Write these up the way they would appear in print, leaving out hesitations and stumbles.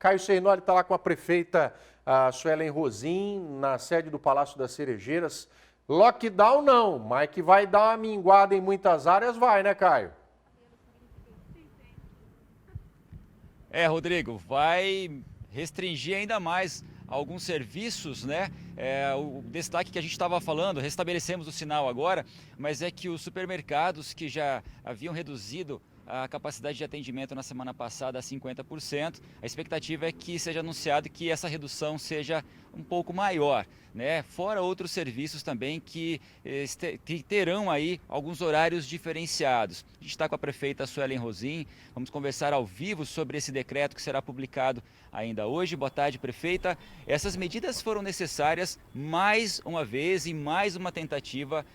Caio Cernoli está lá com a prefeita Suelen Rosim, na sede do Palácio das Cerejeiras. Lockdown não, mas que vai dar uma minguada em muitas áreas, vai, né, Caio? Rodrigo, vai restringir ainda mais alguns serviços, né? O destaque que a gente estava falando, restabelecemos o sinal agora, mas é que os supermercados que já haviam reduzido a capacidade de atendimento na semana passada a 50%, a expectativa é que seja anunciado que essa redução seja um pouco maior, né? Fora outros serviços também que terão aí alguns horários diferenciados. A gente está com a prefeita Suelen Rosim, vamos conversar ao vivo sobre esse decreto que será publicado ainda hoje. Boa tarde, prefeita. Essas medidas foram necessárias mais uma vez e mais uma tentativa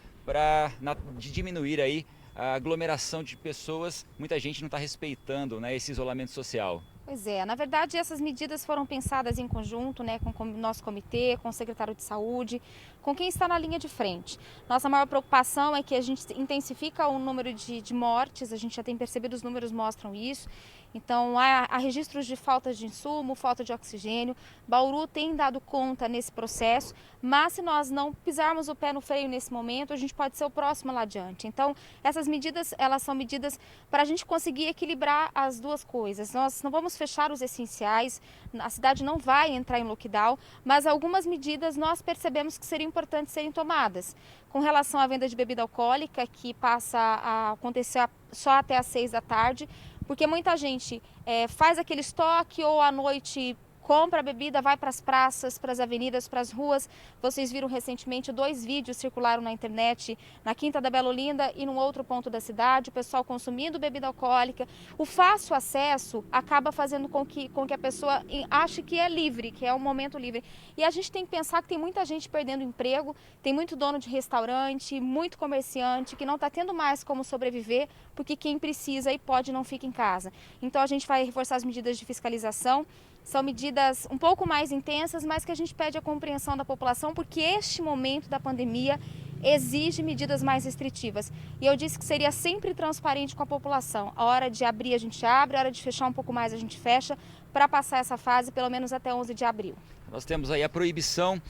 de diminuir aí a aglomeração de pessoas. Muita gente não está respeitando, né, esse isolamento social. Pois é, na verdade essas medidas foram pensadas em conjunto, né, com o nosso comitê, com o secretário de saúde, com quem está na linha de frente. Nossa maior preocupação é que a gente intensifica o número de mortes, a gente já tem percebido, os números mostram isso. Então há registros de falta de insumo, falta de oxigênio. Bauru tem dado conta nesse processo, mas se nós não pisarmos o pé no freio nesse momento, a gente pode ser o próximo lá adiante. Então essas medidas, elas são medidas para a gente conseguir equilibrar as duas coisas. Nós não vamos fechar os essenciais, a cidade não vai entrar em lockdown, mas algumas medidas nós percebemos que seriam importantes serem tomadas. Com relação à venda de bebida alcoólica, que passa a acontecer só até às 6 da tarde, porque muita gente faz aquele estoque ou à noite compra a bebida, vai para as praças, para as avenidas, para as ruas. Vocês viram recentemente 2 vídeos circularam na internet, na Quinta da Bela Olinda e num outro ponto da cidade, o pessoal consumindo bebida alcoólica. O fácil acesso acaba fazendo com que a pessoa ache que é livre, que é um momento livre. E a gente tem que pensar que tem muita gente perdendo emprego, tem muito dono de restaurante, muito comerciante que não está tendo mais como sobreviver, porque quem precisa e pode não fica em casa. Então a gente vai reforçar as medidas de fiscalização. São medidas um pouco mais intensas, mas que a gente pede a compreensão da população, porque este momento da pandemia exige medidas mais restritivas. E eu disse que seria sempre transparente com a população. A hora de abrir a gente abre, a hora de fechar um pouco mais a gente fecha, para passar essa fase pelo menos até 11 de abril. Nós temos aí a proibição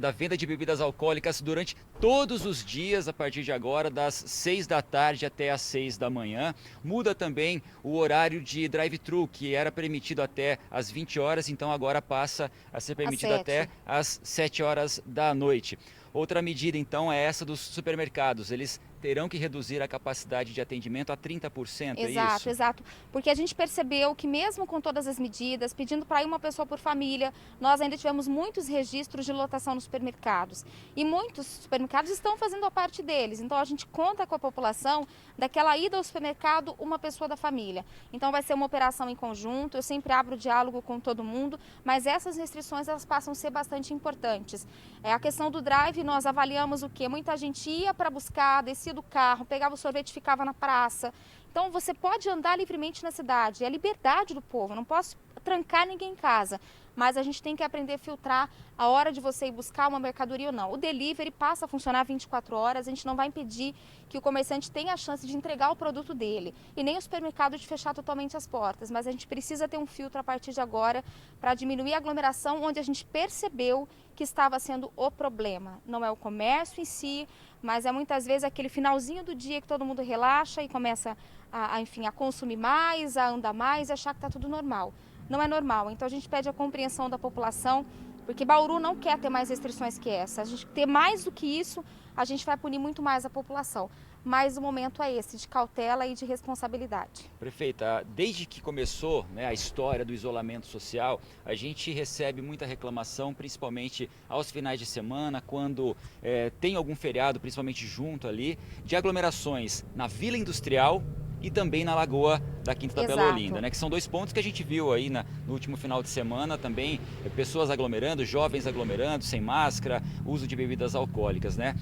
da venda de bebidas alcoólicas durante todos os dias, a partir de agora, das 6 da tarde até as 6 da manhã. Muda também o horário de drive-thru, que era permitido até às 20 horas, então agora passa a ser permitido até às 7 horas da noite. Outra medida, então, é essa dos supermercados. Eles terão que reduzir a capacidade de atendimento a 30%, é isso? Exato. Porque a gente percebeu que mesmo com todas as medidas, pedindo para ir uma pessoa por família, nós ainda tivemos muitos registros de lotação nos supermercados. E muitos supermercados estão fazendo a parte deles. Então a gente conta com a população daquela ida ao supermercado, uma pessoa da família. Então vai ser uma operação em conjunto, eu sempre abro diálogo com todo mundo, mas essas restrições elas passam a ser bastante importantes. A questão do drive, nós avaliamos o quê? Muita gente ia para buscar, descia do carro, pegava o sorvete e ficava na praça. Então você pode andar livremente na cidade, é a liberdade do povo, eu não posso trancar ninguém em casa, mas a gente tem que aprender a filtrar a hora de você ir buscar uma mercadoria ou não. O delivery passa a funcionar 24 horas, a gente não vai impedir que o comerciante tenha a chance de entregar o produto dele e nem o supermercado de fechar totalmente as portas, mas a gente precisa ter um filtro a partir de agora para diminuir a aglomeração onde a gente percebeu que estava sendo o problema. Não é o comércio em si, mas é muitas vezes aquele finalzinho do dia que todo mundo relaxa e começa a consumir mais, a andar mais e achar que está tudo normal. Não é normal, então a gente pede a compreensão da população, porque Bauru não quer ter mais restrições que essa. A gente ter mais do que isso, a gente vai punir muito mais a população. Mas o momento é esse, de cautela e de responsabilidade. Prefeita, desde que começou, né, a história do isolamento social, a gente recebe muita reclamação, principalmente aos finais de semana, quando tem algum feriado, principalmente junto ali, de aglomerações na Vila Industrial e também na Lagoa da Quinta da Bela Olinda, né? Que são 2 pontos que a gente viu aí no último final de semana também, pessoas aglomerando, jovens aglomerando, sem máscara, uso de bebidas alcoólicas, né?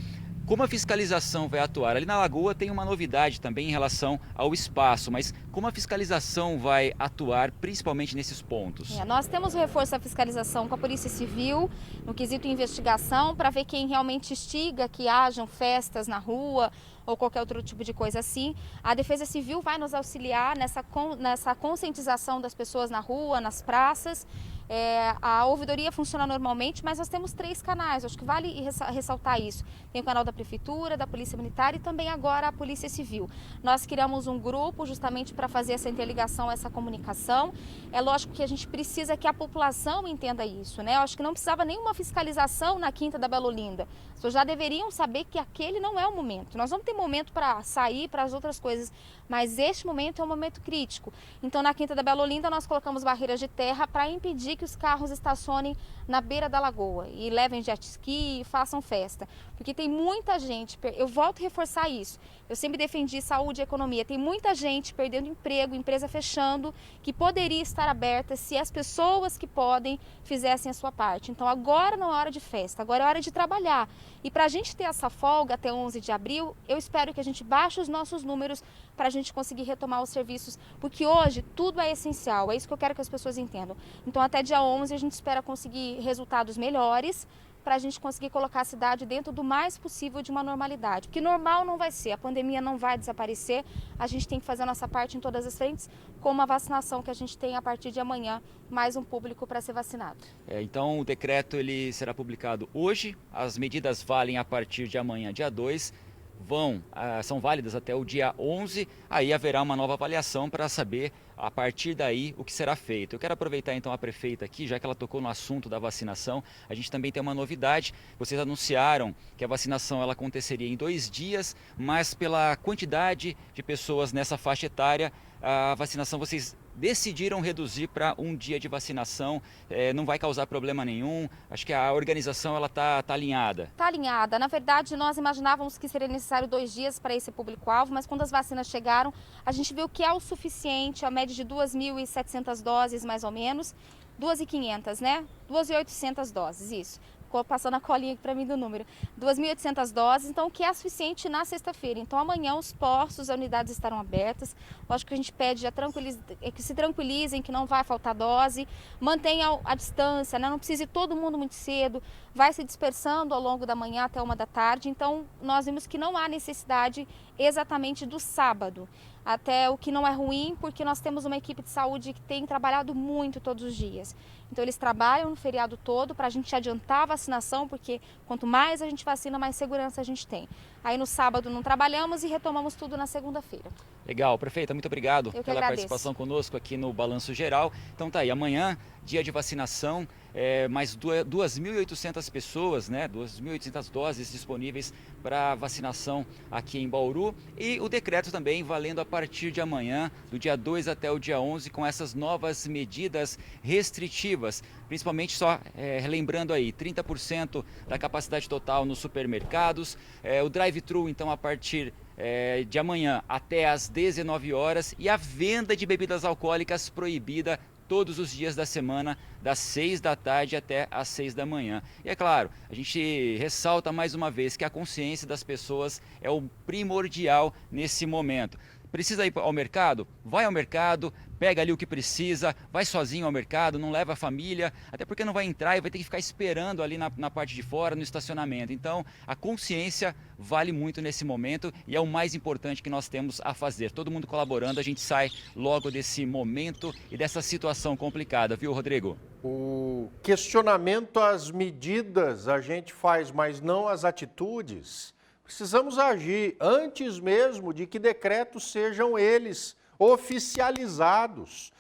Como a fiscalização vai atuar? Ali na Lagoa tem uma novidade também em relação ao espaço, mas como a fiscalização vai atuar principalmente nesses pontos? Nós temos o reforço da fiscalização com a Polícia Civil, no quesito investigação, para ver quem realmente instiga que hajam festas na rua ou qualquer outro tipo de coisa assim. A Defesa Civil vai nos auxiliar nessa conscientização das pessoas na rua, nas praças. A ouvidoria funciona normalmente, mas nós temos 3 canais, acho que vale ressaltar isso. Tem o canal da Prefeitura, da Polícia Militar e também agora a Polícia Civil. Nós criamos um grupo justamente para fazer essa interligação, essa comunicação. É lógico que a gente precisa que a população entenda isso, né? Eu acho que não precisava nenhuma fiscalização na Quinta da Bela Olinda. As pessoas já deveriam saber que aquele não é o momento. Nós vamos ter momento para sair, para as outras coisas, mas este momento é um momento crítico. Então, na Quinta da Bela Olinda, nós colocamos barreiras de terra para impedir que os carros estacionem na beira da lagoa e levem jet ski e façam festa. Porque tem muita gente, eu volto a reforçar isso, eu sempre defendi saúde e economia, tem muita gente perdendo emprego, empresa fechando, que poderia estar aberta se as pessoas que podem fizessem a sua parte. Então agora não é hora de festa, agora é hora de trabalhar. E para a gente ter essa folga até 11 de abril, eu espero que a gente baixe os nossos números para a gente conseguir retomar os serviços, porque hoje tudo é essencial, é isso que eu quero que as pessoas entendam. Então até dia 11 a gente espera conseguir resultados melhores, para a gente conseguir colocar a cidade dentro do mais possível de uma normalidade. Porque normal não vai ser, a pandemia não vai desaparecer, a gente tem que fazer a nossa parte em todas as frentes, como a vacinação que a gente tem a partir de amanhã, mais um público para ser vacinado. Então o decreto ele será publicado hoje, as medidas valem a partir de amanhã, dia 2, são válidas até o dia 11, aí haverá uma nova avaliação para saber a partir daí o que será feito. Eu quero aproveitar então a prefeita aqui, já que ela tocou no assunto da vacinação, a gente também tem uma novidade, vocês anunciaram que a vacinação ela aconteceria em 2 dias, mas pela quantidade de pessoas nessa faixa etária, a vacinação vocês decidiram reduzir para 1 dia de vacinação, não vai causar problema nenhum, acho que a organização ela tá alinhada. Está alinhada, na verdade nós imaginávamos que seria necessário 2 dias para esse público-alvo, mas quando as vacinas chegaram, a gente viu que é o suficiente, a média de 2.700 doses mais ou menos, 2.500, né? 2.800 doses, isso. Ficou passando a colinha aqui para mim do número. 2.800 doses, então o que é suficiente na sexta-feira. Então amanhã os postos, as unidades estarão abertas. Lógico que a gente pede que se tranquilizem, que não vai faltar dose. Mantenham a distância, né? Não precisa ir todo mundo muito cedo. Vai se dispersando ao longo da manhã até 1 da tarde. Então nós vimos que não há necessidade exatamente do sábado. Até o que não é ruim, porque nós temos uma equipe de saúde que tem trabalhado muito todos os dias. Então eles trabalham no feriado todo para a gente adiantar a vacinação, porque quanto mais a gente vacina, mais segurança a gente tem. Aí no sábado não trabalhamos e retomamos tudo na segunda-feira. Legal, prefeita, muito obrigado pela agradeço. participação conosco aqui no Balanço Geral. Então tá aí, amanhã, dia de vacinação, mais 2.800 pessoas, né, 2.800 doses disponíveis para vacinação aqui em Bauru. E o decreto também valendo a partir de amanhã, do dia 2 até o dia 11, com essas novas medidas restritivas. Principalmente só relembrando aí, 30% da capacidade total nos supermercados, o drive-thru então a partir de amanhã até às 19 horas e a venda de bebidas alcoólicas proibida todos os dias da semana, das 6 da tarde até às 6 da manhã. E é claro, a gente ressalta mais uma vez que a consciência das pessoas é o primordial nesse momento. Precisa ir ao mercado? Vai ao mercado, pega ali o que precisa, vai sozinho ao mercado, não leva a família, até porque não vai entrar e vai ter que ficar esperando ali na parte de fora, no estacionamento. Então, a consciência vale muito nesse momento e é o mais importante que nós temos a fazer. Todo mundo colaborando, a gente sai logo desse momento e dessa situação complicada, viu, Rodrigo? O questionamento às medidas a gente faz, mas não às atitudes. Precisamos agir antes mesmo de que decretos sejam eles oficializados.